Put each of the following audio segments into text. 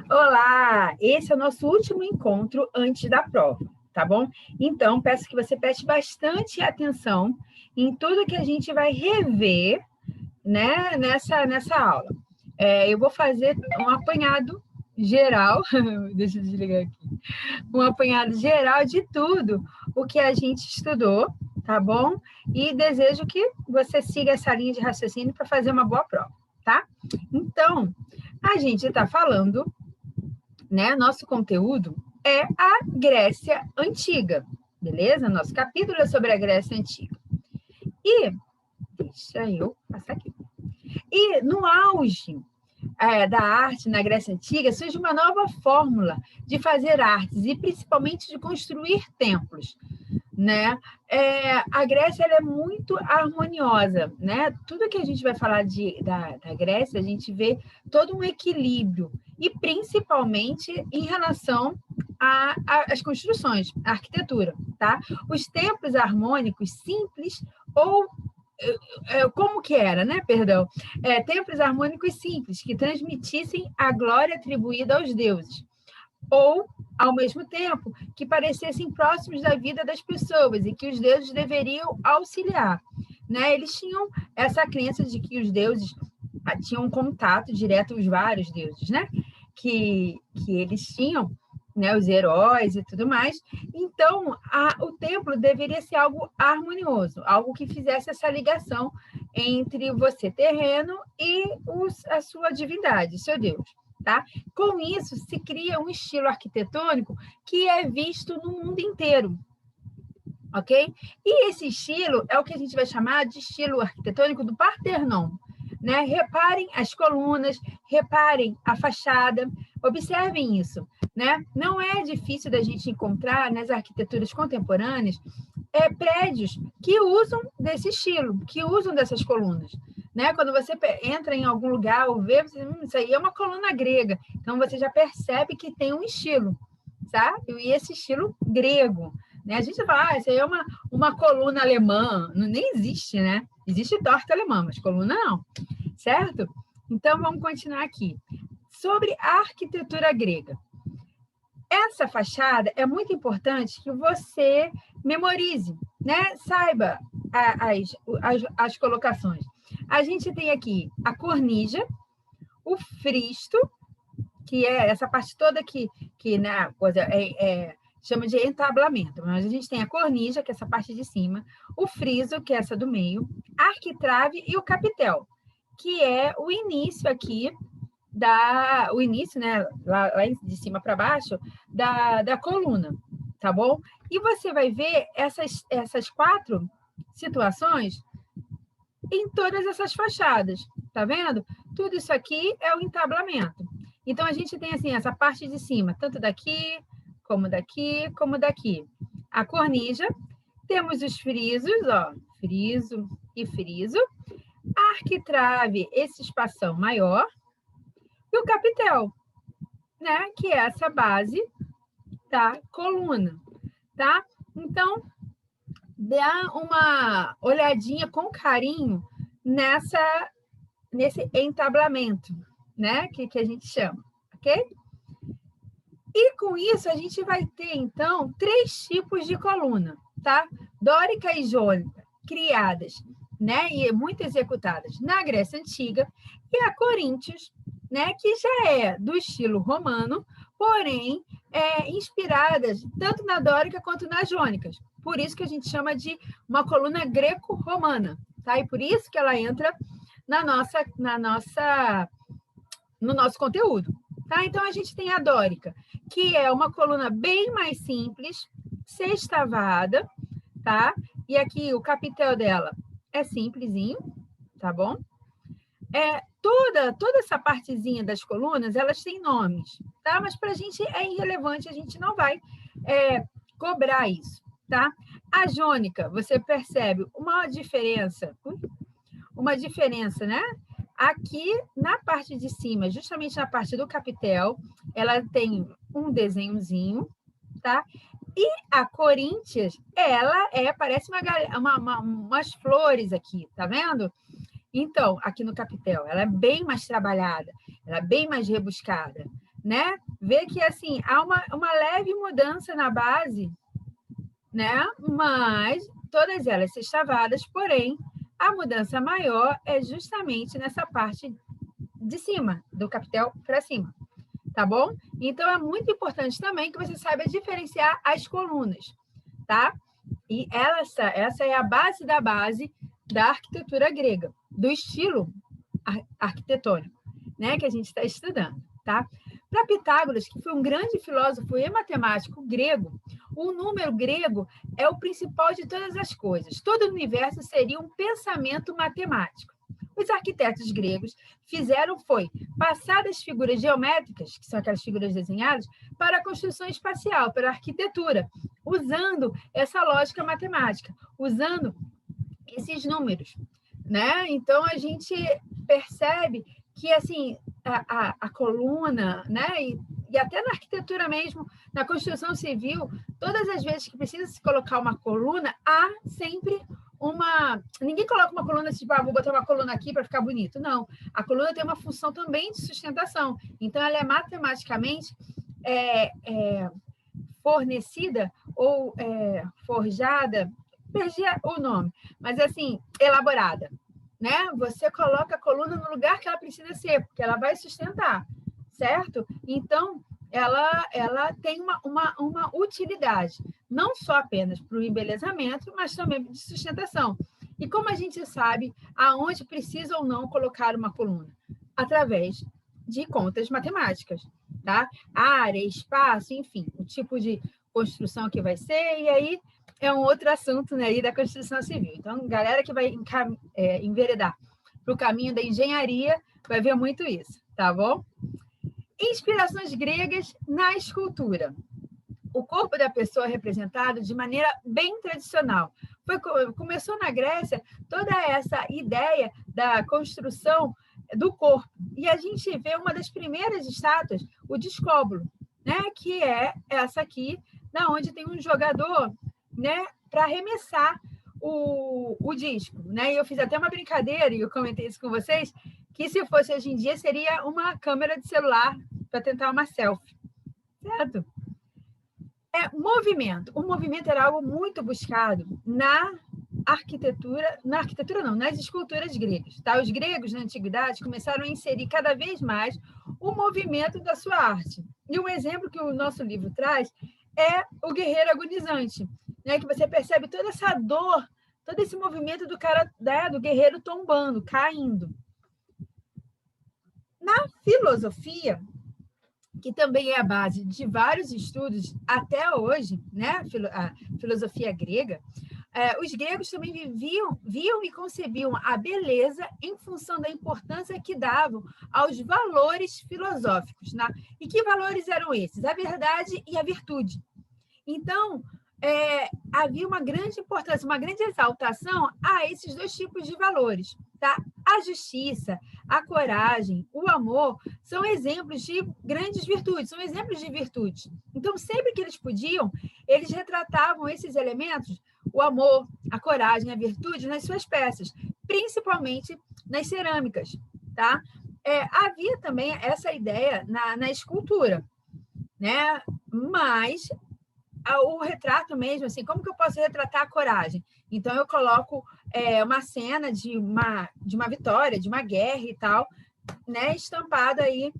Olá! Esse é o nosso último encontro antes da prova, tá bom? Então, peço que você preste bastante atenção em tudo que a gente vai rever, né, nessa aula. Eu vou fazer um apanhado geral, deixa eu desligar aqui, um apanhado geral de tudo o que a gente estudou, tá bom? E desejo que você siga essa linha de raciocínio para fazer uma boa prova, tá? Então, a gente está falando, né? Nosso conteúdo é a Grécia Antiga, beleza? Nosso capítulo é sobre a Grécia Antiga. E, deixa eu passar aqui. E no auge da arte na Grécia Antiga, surge uma nova fórmula de fazer artes e principalmente de construir templos, né? A Grécia ela é muito harmoniosa, né? Tudo que a gente vai falar da Grécia, a gente vê todo um equilíbrio, e principalmente em relação às construções, à arquitetura, tá? Os templos harmônicos simples ou como que era, né? Perdão. Templos harmônicos simples que transmitissem a glória atribuída aos deuses, ou, ao mesmo tempo, que parecessem próximos da vida das pessoas e que os deuses deveriam auxiliar, né? Eles tinham essa crença de que os deuses tinham um contato direto, os vários deuses, né? Que eles tinham, né? Os heróis e tudo mais. Então, o templo deveria ser algo harmonioso, algo que fizesse essa ligação entre você, terreno, e a sua divindade, seu Deus. Tá? Com isso, se cria um estilo arquitetônico que é visto no mundo inteiro, ok? E esse estilo é o que a gente vai chamar de estilo arquitetônico do Parthenon, né? Reparem as colunas, reparem a fachada, observem isso, né? Não é difícil da gente encontrar nas arquiteturas contemporâneas prédios que usam desse estilo, que usam dessas colunas, né? Quando você entra em algum lugar ou vê, você, isso aí é uma coluna grega, então você já percebe que tem um estilo, sabe? E esse estilo grego, né? A gente fala, isso aí é uma coluna alemã, nem existe, né? Existe torta alemã, mas coluna não, certo? Então, vamos continuar aqui. Sobre a arquitetura grega. Essa fachada é muito importante que você memorize, né? Saiba as colocações. A gente tem aqui a cornija, o fristo, que é essa parte toda que né, chama de entablamento. Mas a gente tem a cornija, que é essa parte de cima, o friso, que é essa do meio, a arquitrave e o capitel, que é o início aqui o início, né, lá de cima para baixo, da coluna, tá bom? E você vai ver essas 4 situações em todas essas fachadas, tá vendo? Tudo isso aqui é o entablamento. Então, a gente tem, assim, essa parte de cima, tanto daqui, como daqui, como daqui. A cornija, temos os frisos, ó, friso e friso, a arquitrave, esse espação maior, e o capitel, né? Que é essa base da coluna, tá? Então, dá uma olhadinha com carinho nesse entablamento, né? Que a gente chama, ok? E com isso, a gente vai ter, então, 3 tipos de coluna, tá? Dórica e jônica, criadas, né? E muito executadas na Grécia Antiga, e a Coríntios, né? Que já é do estilo romano, porém, inspiradas tanto na dórica quanto nas jônicas. Por isso que a gente chama de uma coluna greco-romana, tá? E por isso que ela entra no nosso conteúdo, tá? Então, a gente tem a dórica, que é uma coluna bem mais simples, sextavada, tá? E aqui o capitel dela é simplesinho, tá bom? Toda essa partezinha das colunas, elas têm nomes, tá? Mas para a gente é irrelevante, a gente não vai cobrar isso, tá? A jônica, você percebe uma diferença, né? Aqui, na parte de cima, justamente na parte do capitel, ela tem um desenhozinho, tá? E a Coríntias, ela parece umas flores aqui, tá vendo? Então, aqui no capitel, ela é bem mais trabalhada, ela é bem mais rebuscada, né? Vê que, assim, há uma leve mudança na base, né? Mas todas elas sextavadas, porém, a mudança maior é justamente nessa parte de cima, do capitel para cima, tá bom? Então, é muito importante também que você saiba diferenciar as colunas, tá? E essa é a base da arquitetura grega, do estilo arquitetônico, né, que a gente está estudando, tá? Para Pitágoras, que foi um grande filósofo e matemático grego, o número grego é o principal de todas as coisas. Todo o universo seria um pensamento matemático. Os arquitetos gregos fizeram foi passar das figuras geométricas, que são aquelas figuras desenhadas, para a construção espacial, para a arquitetura, usando essa lógica matemática, usando esses números, né? Então a gente percebe que assim a coluna, né? E até na arquitetura mesmo, na construção civil, todas as vezes que precisa se colocar uma coluna, há sempre uma. Ninguém coloca uma coluna tipo, vou botar uma coluna aqui para ficar bonito. Não. A coluna tem uma função também de sustentação. Então, ela é matematicamente fornecida ou forjada, perdi o nome, mas assim, elaborada. Né? Você coloca a coluna no lugar que ela precisa ser, porque ela vai sustentar, certo? Então, ela tem uma utilidade, não só apenas para o embelezamento, mas também de sustentação. E como a gente sabe aonde precisa ou não colocar uma coluna? Através de contas matemáticas, tá? Área, espaço, enfim, o tipo de construção que vai ser, e aí é um outro assunto, né, aí da construção civil. Então, galera que vai enveredar para o caminho da engenharia vai ver muito isso, tá bom? Inspirações gregas na escultura. O corpo da pessoa é representado de maneira bem tradicional. Começou na Grécia toda essa ideia da construção do corpo. E a gente vê uma das primeiras estátuas, o Discóbolo, né, que é essa aqui, na onde tem um jogador, né, para arremessar o disco, né? E eu fiz até uma brincadeira, e eu comentei isso com vocês, que se fosse hoje em dia, seria uma câmera de celular para tentar uma selfie, certo? Movimento. O movimento era algo muito buscado nas esculturas gregas. Tá? Os gregos, na antiguidade, começaram a inserir cada vez mais o movimento da sua arte. E um exemplo que o nosso livro traz é o guerreiro agonizante, né? Que você percebe toda essa dor, todo esse movimento do cara, né? Do guerreiro tombando, caindo. Na filosofia, que também é a base de vários estudos até hoje, né? A filosofia grega, os gregos também viam e concebiam a beleza em função da importância que davam aos valores filosóficos. Né? E que valores eram esses? A verdade e a virtude. Então, havia uma grande importância, uma grande exaltação a esses dois tipos de valores. Tá? A justiça, a coragem, o amor são exemplos de grandes virtudes, são exemplos de virtude. Então, sempre que eles podiam, eles retratavam esses elementos, o amor, a coragem, a virtude, nas suas peças, principalmente nas cerâmicas. Tá? Havia também essa ideia na escultura, né? Mas o retrato mesmo, assim, como que eu posso retratar a coragem? Então, eu coloco uma cena de uma vitória, de uma guerra e tal, né, estampado aí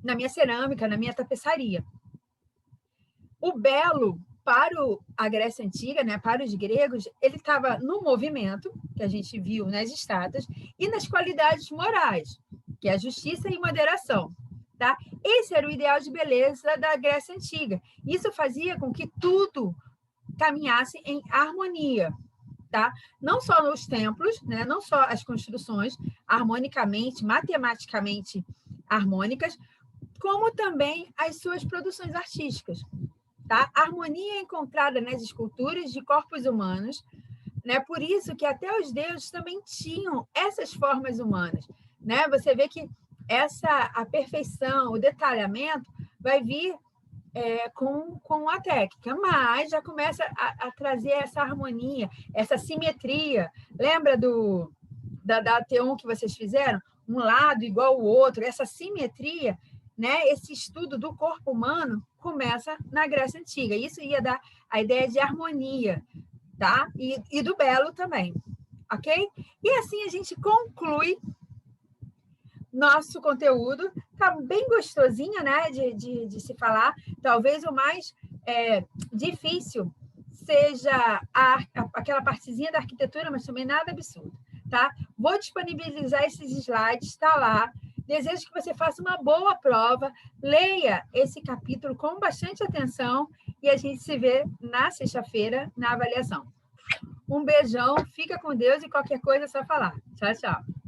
na minha cerâmica, na minha tapeçaria. O belo, para a Grécia Antiga, né, para os gregos, ele estava no movimento, que a gente viu nas estátuas, e nas qualidades morais, que é a justiça e moderação. Tá? Esse era o ideal de beleza da Grécia Antiga. Isso fazia com que tudo caminhasse em harmonia. Tá? Não só nos templos, né? Não só as construções harmonicamente, matematicamente harmônicas, como também as suas produções artísticas. Tá? A harmonia é encontrada nas esculturas de corpos humanos, né? Por isso que até os deuses também tinham essas formas humanas. Né? Você vê que a perfeição, o detalhamento vai vir com a técnica, mas já começa a trazer essa harmonia, essa simetria. Lembra da T1 que vocês fizeram? Um lado igual ao outro, essa simetria né, esse estudo do corpo humano começa na Grécia Antiga. Isso ia dar a ideia de harmonia, tá? E do belo também, ok? E assim a gente conclui nosso conteúdo. Tá bem gostosinho, né, de se falar. Talvez o mais difícil seja aquela partezinha da arquitetura, mas também nada absurdo, tá? Vou disponibilizar esses slides, está lá. Desejo que você faça uma boa prova, leia esse capítulo com bastante atenção e a gente se vê na sexta-feira na avaliação. Um beijão, fica com Deus e qualquer coisa é só falar. Tchau, tchau.